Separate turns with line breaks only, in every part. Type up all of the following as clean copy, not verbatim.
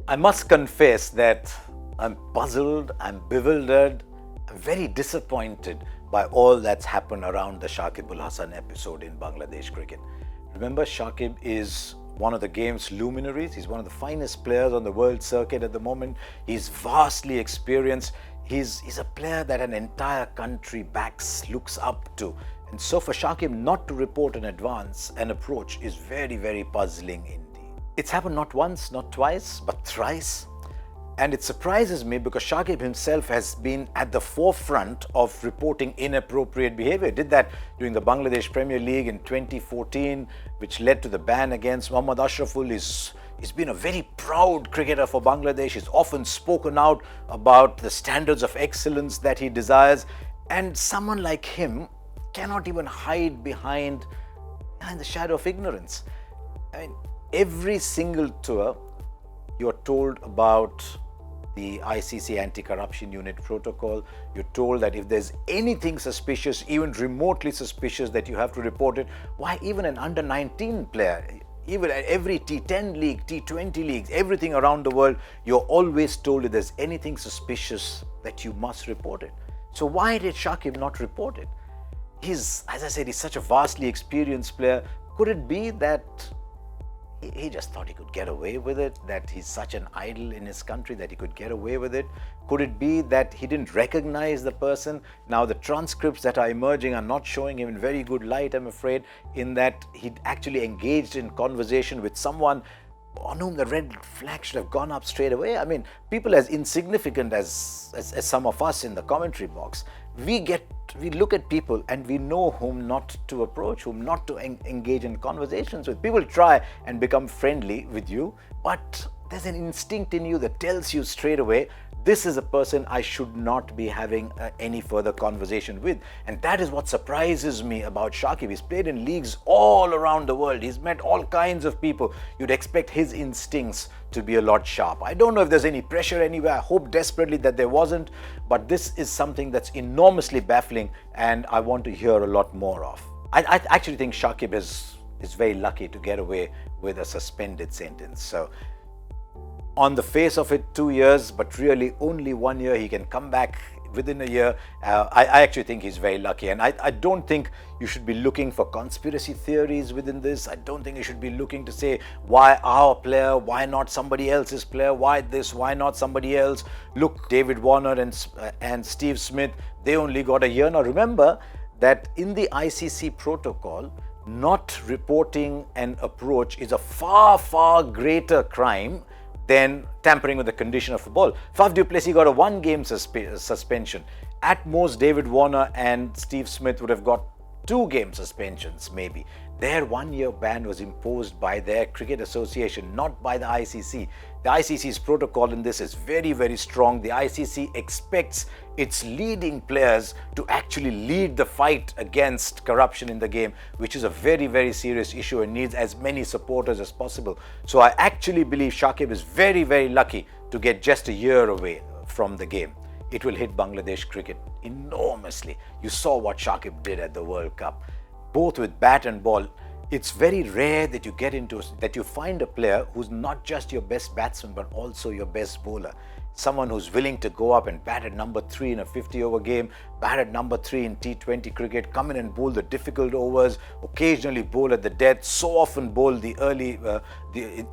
I must confess that I'm puzzled, I'm bewildered, I'm very disappointed by all that's happened around the Shakib Al Hasan episode in Bangladesh cricket. Remember, Shakib is one of the game's luminaries. He's one of the finest players on the world circuit at the moment. He's vastly experienced. He's a player that an entire country looks up to. And so for Shakib not to report in advance an approach is very, very puzzling indeed. It's happened not once, not twice, but thrice. And it surprises me because Shakib himself has been at the forefront of reporting inappropriate behavior. He did that during the Bangladesh Premier League in 2014, which led to the ban against Mohammad Ashraful. He's been a very proud cricketer for Bangladesh. He's often spoken out about the standards of excellence that he desires. And someone like him cannot even hide behind the shadow of ignorance. I mean, every single tour, you're told about the ICC anti-corruption unit protocol. You're told that if there's anything suspicious, even remotely suspicious, that you have to report it. Why, even an under-19 player, even at every T10 league, T20 leagues, everything around the world, you're always told if there's anything suspicious that you must report it. So why did Shakib not report it? As I said, he's such a vastly experienced player. Could it be that he just thought he could get away with it, that he's such an idol in his country that he could get away with it? Could it be that he didn't recognize the person? Now the transcripts that are emerging are not showing him in very good light, I'm afraid, in that he actually engaged in conversation with someone on whom the red flag should have gone up straight away. I mean, people as insignificant as some of us in the commentary box, we look at people and we know whom not to approach, whom not to engage in conversations with. People try and become friendly with you, but there's an instinct in you that tells you straight away, this is a person I should not be having any further conversation with. And that is what surprises me about Shakib. He's played in leagues all around the world. He's met all kinds of people. You'd expect his instincts to be a lot sharp. I don't know if there's any pressure anywhere. I hope desperately that there wasn't. But this is something that's enormously baffling and I want to hear a lot more of. I actually think Shakib is very lucky to get away with a suspended sentence. So on the face of it, 2 years, but really only 1 year. He can come back within a year. I actually think he's very lucky. And I don't think you should be looking for conspiracy theories within this. I don't think you should be looking to say, why our player? Why not somebody else's player? Why this? Why not somebody else? Look, David Warner and Steve Smith, they only got a year. Now remember that in the ICC protocol, not reporting an approach is a far, far greater crime than tampering with the condition of a ball. Faf du Plessis got a 1-game suspension. At most, David Warner and Steve Smith would have got 2-game suspensions, maybe. Their 1-year ban was imposed by their cricket association, not by the ICC. The ICC's protocol in this is very, very strong. The ICC expects its leading players to actually lead the fight against corruption in the game, which is a very, very serious issue and needs as many supporters as possible. So I actually believe Shakib is very, very lucky to get just a year away from the game. It will hit Bangladesh cricket enormously. You saw what Shakib did at the World Cup, both with bat and ball. It's very rare that you find a player who's not just your best batsman, but also your best bowler. Someone who's willing to go up and bat at number 3 in a 50-over game, bat at number 3 in T20 cricket, come in and bowl the difficult overs, occasionally bowl at the death, so often bowl the early,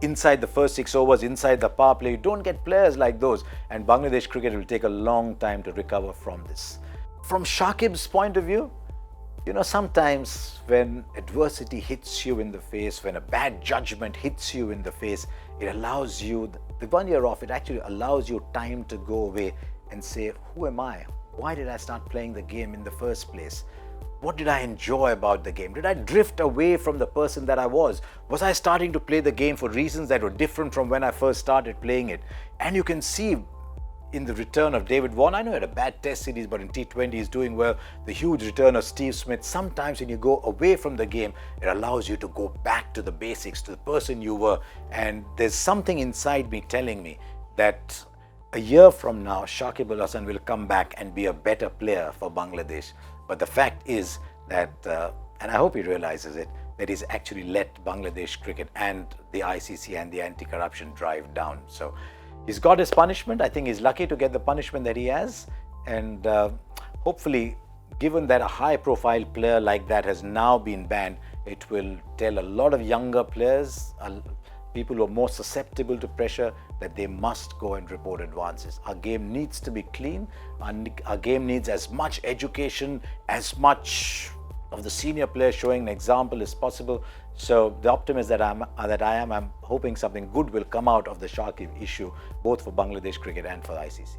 inside the first 6 overs, inside the power play. You don't get players like those, and Bangladesh cricket will take a long time to recover from this. From Shakib's point of view, sometimes when adversity hits you in the face, when a bad judgment hits you in the face, it allows you, the 1 year off, it actually allows you time to go away and say, who am I? Why did I start playing the game in the first place? What did I enjoy about the game? Did I drift away from the person that I was? Was I starting to play the game for reasons that were different from when I first started playing it? And you can see in the return of David Warner, I know he had a bad test series, but in T20 he's doing well. The huge return of Steve Smith. Sometimes when you go away from the game, it allows you to go back to the basics, to the person you were. And there's something inside me telling me that a year from now, Shakib Al Hasan will come back and be a better player for Bangladesh. But the fact is that, and I hope he realizes it, that he's actually let Bangladesh cricket and the ICC and the anti-corruption drive down. So he's got his punishment. I think he's lucky to get the punishment that he has. And hopefully, given that a high-profile player like that has now been banned, it will tell a lot of younger players, people who are more susceptible to pressure, that they must go and report advances. Our game needs to be clean. Our game needs as much education, as much of the senior players showing an example as possible. So the optimist that I am, I'm hoping something good will come out of the Shakib issue, both for Bangladesh cricket and for the ICC.